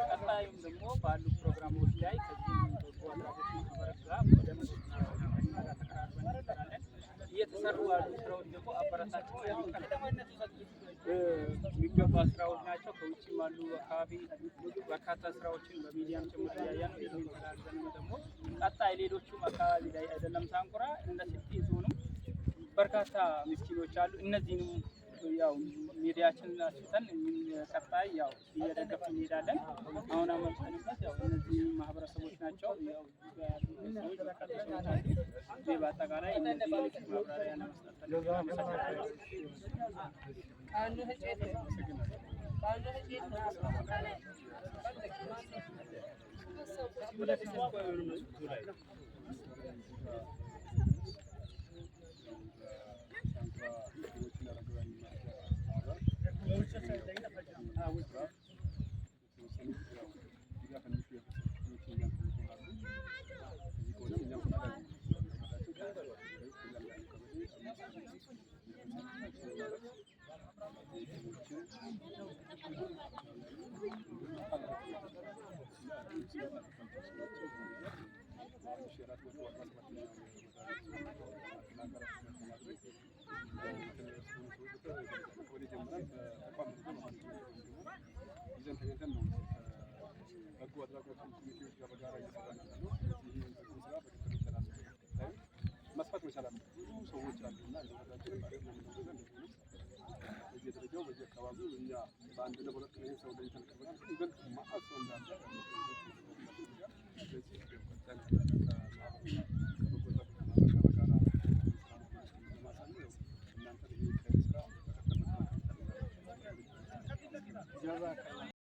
ቀጣዩም ደግሞ ባሉ ፕሮግራሞች ላይ እየተሰሩ ያሉ ስራዎች ደግሞ አበረታች የሚገባ ስራዎች ናቸው። ከውጭም አሉ አካባቢ በርካታ ስራዎችን በሚዲያም ጭምር እያያን ነው። ደግሞ ቀጣይ ሌሎቹም አካባቢ ላይ አይደለም ሳንኩራ እንደ ስልጤ ዞንም በርካታ ምስኪኖች አሉ። እነዚህንም ያው ሚዲያችንን አስፍተን ቀጣይ ያው እየደገፍን እንሄዳለን። አሁን አመልከንበት ያው እነዚህ ማህበረሰቦች ናቸው። ያው በአጠቃላይ እነዚህ ማብራሪያ ለመስጠት